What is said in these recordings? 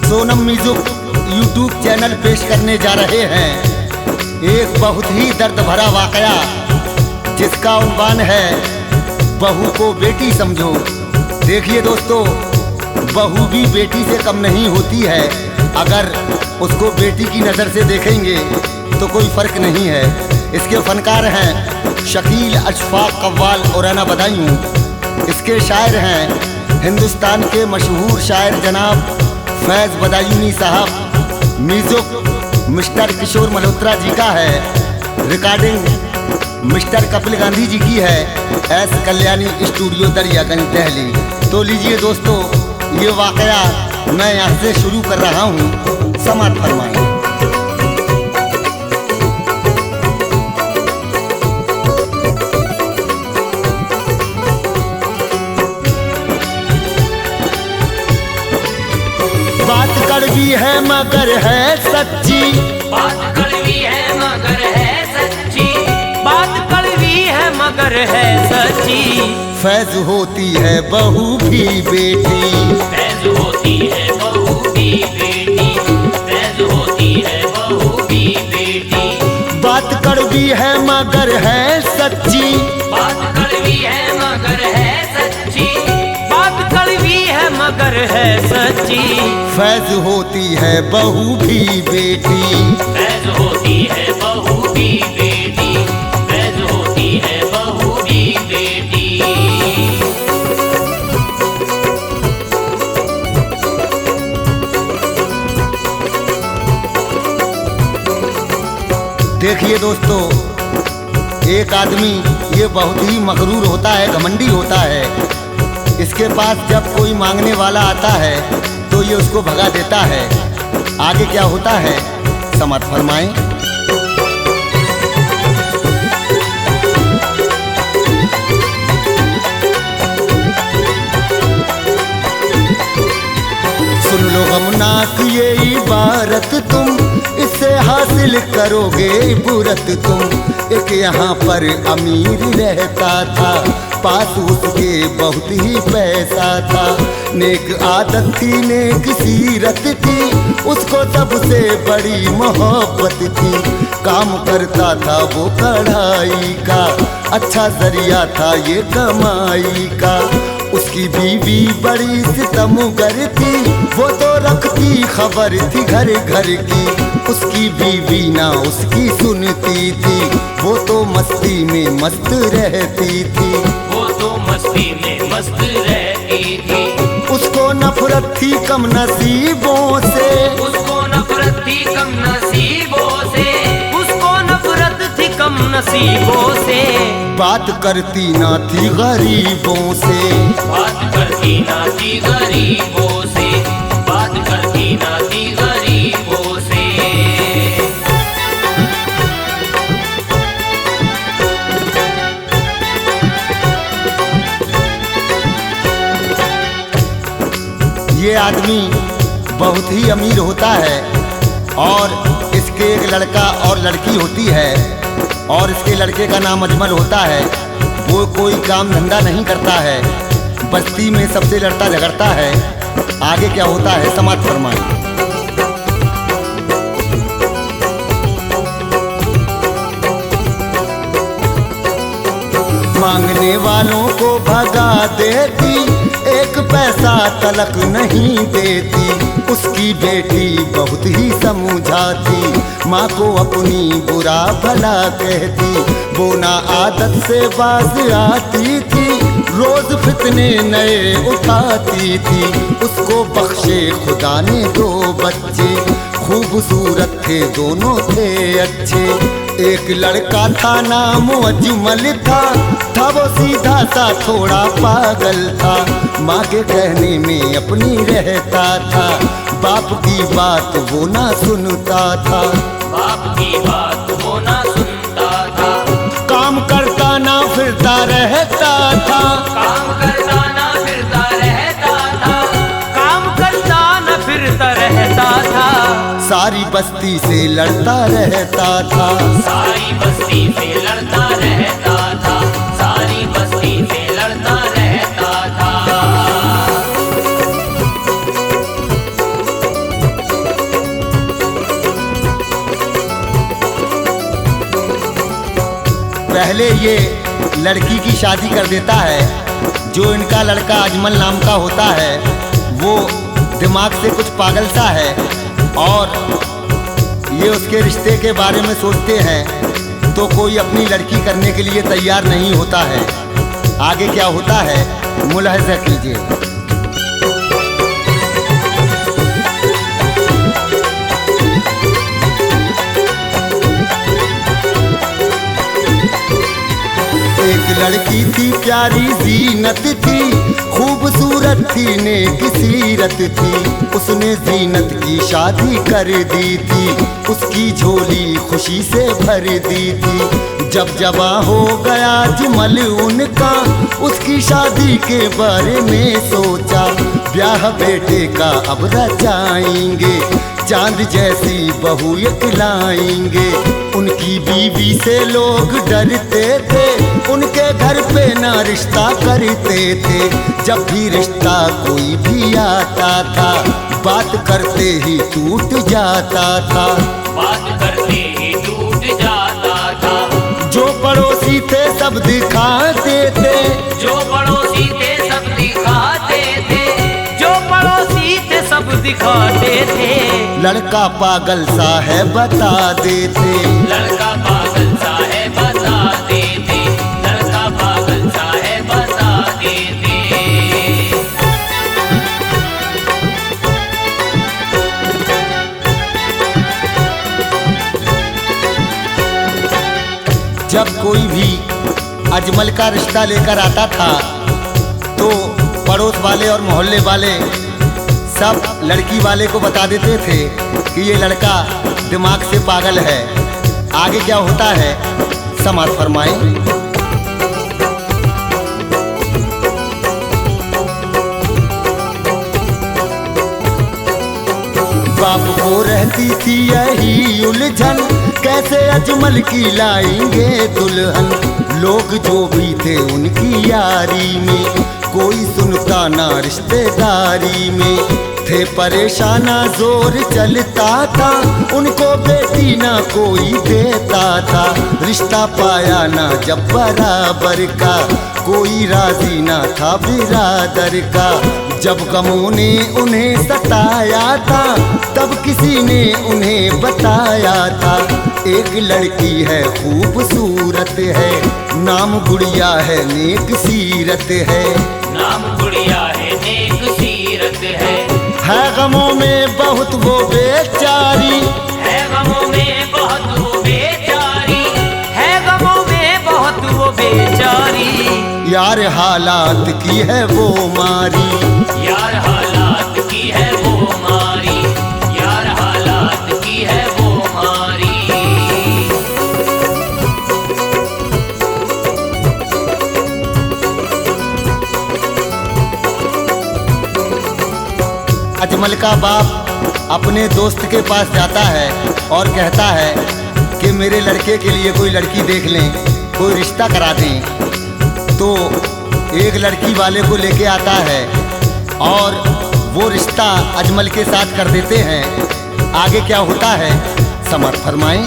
Sonam music YouTube channel पेश करने जा रहे हैं एक बहुत ही दर्द भरा वाकया, जिसका उन्वान है बहू को बेटी समझो। देखिए दोस्तों, बहू भी बेटी से कम नहीं होती है। अगर उसको बेटी की नज़र से देखेंगे तो कोई फ़र्क नहीं है। इसके फनकार हैं शकील, अशफाक, कव्वाल और राना बदायूं। इसके शायर हैं हिंदुस्तान के मशहूर शायर जनाब फैज़ बदायूनी साहब। म्यूजिक मिस्टर किशोर मल्होत्रा जी का है। रिकॉर्डिंग मिस्टर कपिल गांधी जी की है। S Kalyani studio Daryaganj Delhi. तो लीजिए दोस्तों, ये वाकया मैं यहाँ से शुरू कर रहा हूँ, समाप्त फरमाएं। बात कड़वी है मगर है सच्ची, बात कड़वी है मगर है सच्ची, बात कड़वी है मगर है सच्ची। फैज़ होती है बहू भी बेटी, फैज़ होती है बहू भी बेटी, फैज़ होती है बहू भी बेटी। बात कड़वी है मगर है सच्ची, बात कड़वी है मगर है सच्ची, बात कड़वी है मगर है सच्ची। फैज़ होती है बहू भी बेटी, फैज़ होती है बहू भी बेटी, फैज़ होती है बहू भी बेटी। देखिए दोस्तों, एक आदमी ये बहुत ही मगरूर होता है, घमंडी होता है। इसके पास जब कोई मांगने वाला आता है तो ये उसको भगा देता है। आगे क्या होता है, समझ फरमाएं। सुन लो गमनाक ये इबारत तुम, इससे हासिल करोगे इबरत तुम। एक यहाँ पर अमीर रहता था, पास उसके बहुत ही पैसा था। नेक आदत थी, नेक सीरत थी, उसको सबसे बड़ी मोहब्बत थी। काम करता था वो कढ़ाई का, अच्छा जरिया था ये कमाई का। उसकी बीवी बड़ी सितमगर थी, वो तो रखती खबर थी घर घर की। उसकी बीवी ना उसकी सुनती थी, वो तो मस्ती में मस्त रहती थी, वो तो मस्ती में मस्त रहती थी। उसको नफरत थी कम नसीबों से, उसको नफरत थी कम नसीबों से, उसको नफरत थी कम नसीबों से। बात करती ना थी गरीबों से, बात करती ना थी गरीबों से, बात करती ना थी गरीबों से। ये आदमी बहुत ही अमीर होता है और इसके एक लड़का और लड़की होती है, और इसके लड़के का नाम अजमल होता है। वो कोई काम धंधा नहीं करता है, बस्ती में सबसे लड़ता झगड़ता है। आगे क्या होता है, समाप्त फरमाएं। मांगने वालों को भगा देती, एक पैसा तलक नहीं देती। उसकी बेटी बहुत ही समझाती, माँ को अपनी बुरा भला कहती। वो ना आदत से बाज आती थी, रोज फितने नए उठाती थी। उसको बख्शे खुदा ने दो बच्चे, खूबसूरत थे दोनों थे अच्छे। एक लड़का था नाम अजमल था वो सीधा सा थोड़ा पागल था। माँ के कहने में अपनी रहता था, बाप की बात वो ना सुनता था, बाप की बात वो ना सुनता था। काम करता ना फिरता रहता था, काम करता ना फिरता रहता था, काम करता ना फिरता रहता था। सारी बस्ती से लड़ता रहता था, सारी बस्ती से लड़ता रहता था, सारी बस्ती से लड़ता रहता था। पहले ये लड़की की शादी कर देता है। जो इनका लड़का अजमल नाम का होता है वो दिमाग से कुछ पागल सा है और ये उसके रिश्ते के बारे में सोचते हैं तो कोई अपनी लड़की करने के लिए तैयार नहीं होता है। आगे क्या होता है मुलाहिजा कीजिए। एक लड़की थी प्यारी जीनत थी, खूबसूरत थी नेक सीरत थी। उसने जीनत की शादी कर दी थी, उसकी झोली खुशी से भर दी थी। जब जवा हो गया अजमल उनका, उसकी शादी के बारे में सोचा। ब्याह बेटे का अब रचाएंगे, चांद जैसी बहू लाएंगे। उनकी बीवी से लोग डरते थे, उनके घर पे ना रिश्ता करते थे। जब भी रिश्ता कोई भी आता था, बात करते ही टूट जाता था। बात करते ही टूट जाता था। जो पड़ोसी थे सब दिखाते थे, जो पड़ोसी थे सब दिखाते थे, जो पड़ोसी थे सब दिखाते थे। लड़का पागल सा है बता देते, लड़का पागल सा है बता देते, लड़का पागल सा है बता देते। जब कोई भी अजमल का रिश्ता लेकर आता था तो पड़ोस वाले और मोहल्ले वाले सब लड़की वाले को बता देते थे कि ये लड़का दिमाग से पागल है। आगे क्या होता है समाज फरमाएं। बाप को रहती थी यही उलझन, कैसे अजमल की लाएंगे दुल्हन। लोग जो भी थे उनकी यारी में, कोई सुनता ना रिश्तेदारी में। थे परेशाना जोर चलता था, उनको बेटी ना कोई देता था। रिश्ता पाया ना जब बराबर का, कोई राजी ना था बिरादर का। जब गमों ने उन्हें सताया था, तब किसी ने उन्हें बताया था। एक लड़की है खूबसूरत है, नाम गुड़िया है नेक सीरत है। नाम गुड़िया है नेक सीरत है गमों में बहुत वो बेचारी, है गमों में बहुत वो बेचारी, है गमों में बहुत वो बेचारी। यार हालात की है वो मारी, यार हालात की है वो मारी, यार हालात की है वो मारी। अजमल का बाप अपने दोस्त के पास जाता है और कहता है कि मेरे लड़के के लिए कोई लड़की देख लें, कोई रिश्ता करा दें। तो एक लड़की वाले को लेके आता है और वो रिश्ता अजमल के साथ कर देते हैं। आगे क्या होता है समझ फरमाएं।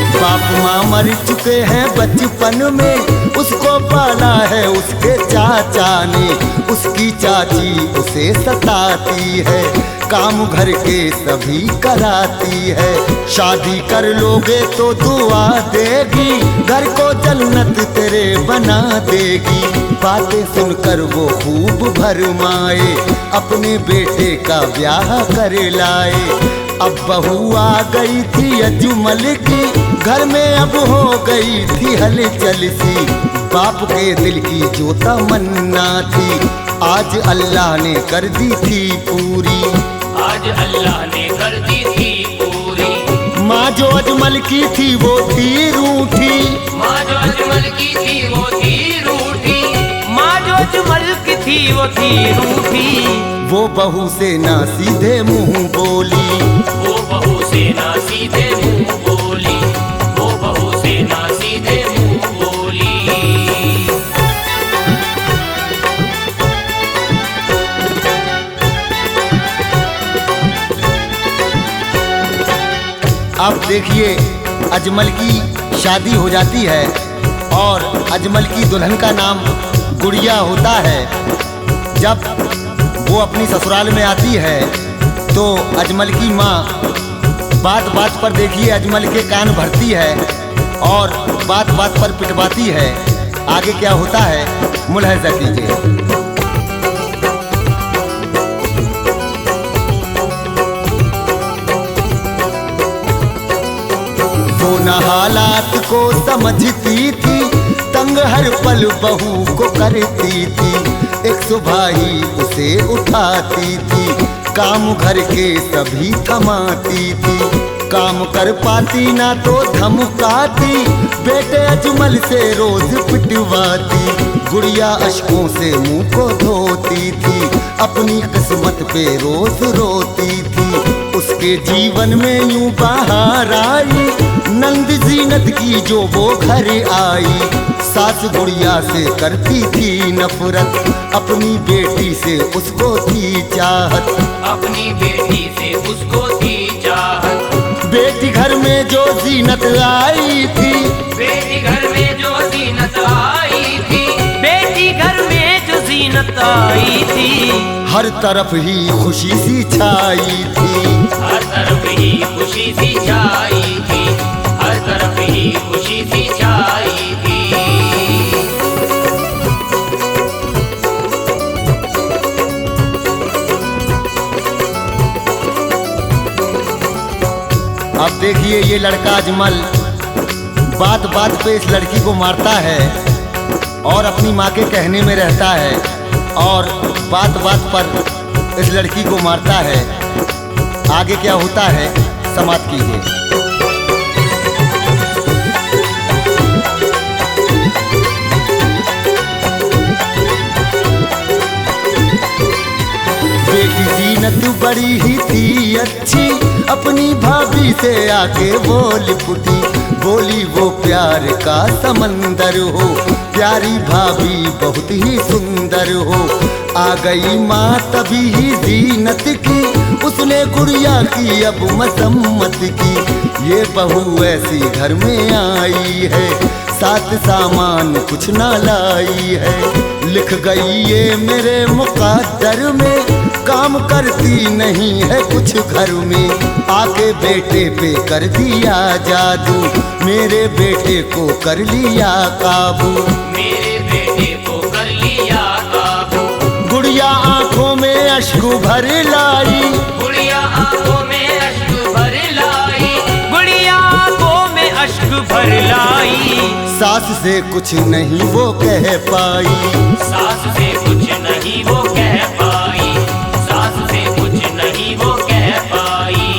बाप माँ मर चुके हैं बचपन में, उसको पाला है उसके चाचा ने। उसकी चाची उसे सताती है, काम घर के सभी कराती है। शादी कर लोगे तो दुआ देगी, घर को जन्नत तेरे बना देगी। बातें सुनकर वो खूब भरमाए, अपने बेटे का ब्याह कर लाए। अब बहू आ गई थी अजमल की, घर में अब हो गई थी हलचल सी। बाप के दिल की जो तमन्ना थी, आज अल्लाह ने कर दी थी पूरी। आज अल्लाह ने कर दी थी पूरी। माँ जो अजमल की थी वो थी रूठी, माँ जो अजमल की थी वो थी रूठी, माँ जो अजमल की थी वो थी रूठी। वो बहू से ना सीधे मुंह बोली, वो बहू से ना सीधे मुंह बोली, वो बहू से ना सीधे मुंह बोली। अब देखिए अजमल की शादी हो जाती है और अजमल की दुल्हन का नाम गुड़िया होता है। जब वो अपनी ससुराल में आती है तो अजमल की माँ बात बात पर देखिए अजमल के कान भरती है और बात बात पर पिटवाती है। आगे क्या होता है मुलाहिजा कीजिए। वो न हालात को समझती थी, तंग हर पल बहू को करती थी। एक सुबह ही उसे उठाती थी, काम घर के सभी थमाती थी। काम कर पाती ना तो धमकाती, बेटे अजमल से रोज पिटवाती। गुड़िया अश्कों से मुंह को धोती थी, अपनी किस्मत पे रोज रोती थी। उसके जीवन में यूं बाहर आई नंद जीनत की जो वो घर आई। सास गुड़िया से करती थी नफरत, अपनी बेटी से उसको थी चाहत। अपनी बेटी से उसको थी चाहत। बेटी घर में जो जीनत आई थी, बेटी घर में जो जीनत आई थी, बेटी घर में जो जीनत आई थी, हर तरफ ही खुशी सी छाई थी। हर तरफ ही खुशी सी छाई थी, हर तरफ ही खुशी सी छाई थी। अब देखिए ये लड़का अजमल बात बात पे इस लड़की को मारता है और अपनी माँ के कहने में रहता है और बात बात पर इस लड़की को मारता है। आगे क्या होता है समाप्त कीजिए। बेटी जीनत बड़ी ही थी अच्छी, अपनी भाभी से आके बोल फुटी। बोली वो प्यार का समंदर हो, प्यारी भाभी बहुत ही सुंदर हो। आ गई माँ तभी ही जीनत की, उसने गुड़िया की अब मसम्मत की। ये बहू ऐसी घर में आई है, साथ सामान कुछ ना लाई है। लिख गई ये मेरे मुकद्दर में, काम करती नहीं है कुछ घर में। आके बेटे पे कर दिया जादू, मेरे बेटे को कर लिया काबू। मेरे बेटे को कर लिया काबू। गुड़िया आंखों में अश्क भर लाई, गुड़िया आंखों में अश्क भर लाई, गुड़िया आंखों में अश्क भर लाई। सास से कुछ नहीं वो कह पाई, सास से कुछ नहीं वो कह पाई, सास से कुछ नहीं वो कह पाई।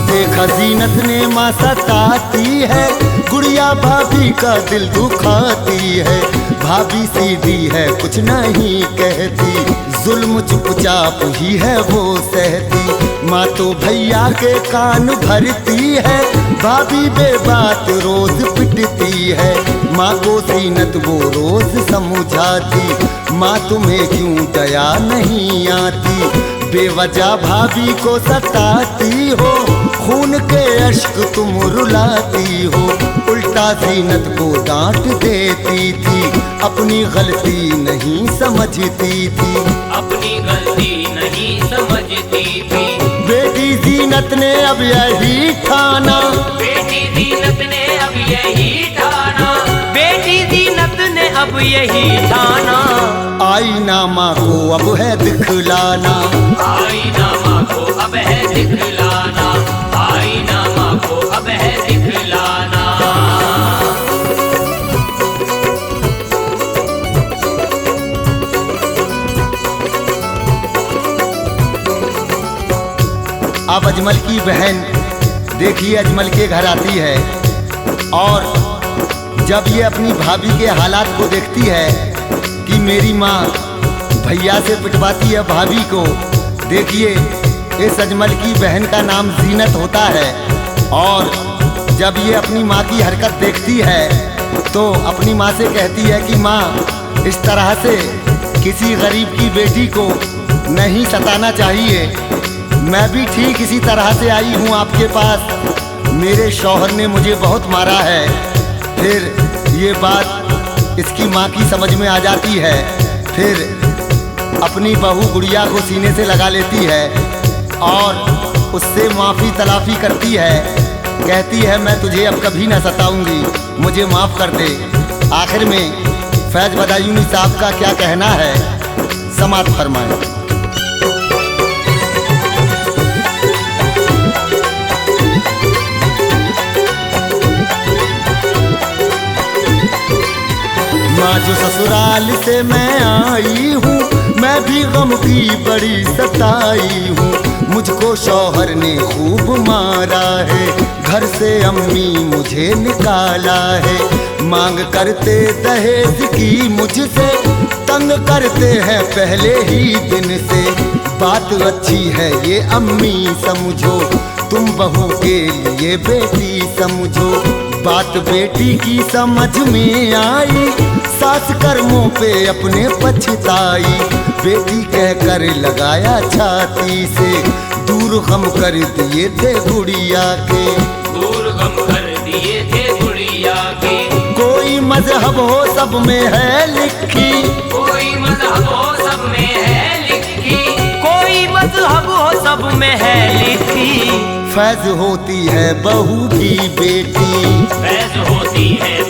देखा जीनत ने माँ सताती है, गुड़िया भाभी का दिल दुखाती है। भाभी सीधी है कुछ नहीं कहती, जुल्म चुपचाप ही है वो सहती। माँ तो भैया के कान भरती है, भाभी बेबात रोज पिटती है। माँ को जीनत वो रोज समझाती, माँ तुम्हें क्यों दया नहीं आती। बेवजह भाभी को सताती हो, खून के अश्क तुम रुलाती हो। उल्टा जीनत को डांट देती थी, अपनी गलती नहीं समझती थी। अपनी गलती नहीं समझती थी। बेटी जीनत ने अब यही ठाना, बेटी जीनत ने अब यही ठाना, बेटी जीनत ने अब यही ठाना। आईना माँ को अब है दिखलाना। आईना माँ को अब है दिखलाना, आईना माँ को अब है दिखलाना। अब अजमल की बहन देखिए अजमल के घर आती है और जब ये अपनी भाभी के हालात को देखती है कि मेरी माँ भैया से पिटवाती है भाभी को, देखिए इस अजमल की बहन का नाम जीनत होता है। और जब ये अपनी माँ की हरकत देखती है तो अपनी माँ से कहती है कि माँ, इस तरह से किसी गरीब की बेटी को नहीं सताना चाहिए। मैं भी ठीक इसी तरह से आई हूँ आपके पास। मेरे शौहर ने मुझे बहुत मारा है। फिर ये बात इसकी माँ की समझ में आ जाती है। फिर अपनी बहू गुड़िया को सीने से लगा लेती है और उससे माफ़ी तलाफ़ी करती है। कहती है मैं तुझे अब कभी ना सताऊंगी, मुझे माफ़ कर दे। आखिर में फैज़ बदायूनी साहब का क्या कहना है, समात फरमाएं। माँ जो ससुराल से मैं आई हूँ, मैं भी गम की बड़ी सताई हूँ। मुझको शौहर ने खूब मारा है, घर से अम्मी मुझे निकाला है। मांग करते दहेज की मुझसे, तंग करते हैं पहले ही दिन से। बात अच्छी है ये अम्मी समझो, तुम बहू के लिए बेटी समझो। बात बेटी की समझ में आई, सास कर्मों पे अपने पछताई। बेटी कहकर लगाया छाती से, दूर गम कर दिए थे गुड़िया के, दूर गम कर दिए थे गुड़िया के। कोई मजहब हो सब में है लिखी, कोई मजहब हो सब में है लिखी, कोई मजहब हो सब में है लिखी। फैज़ होती है बहू की बेटी, फैज़ होती है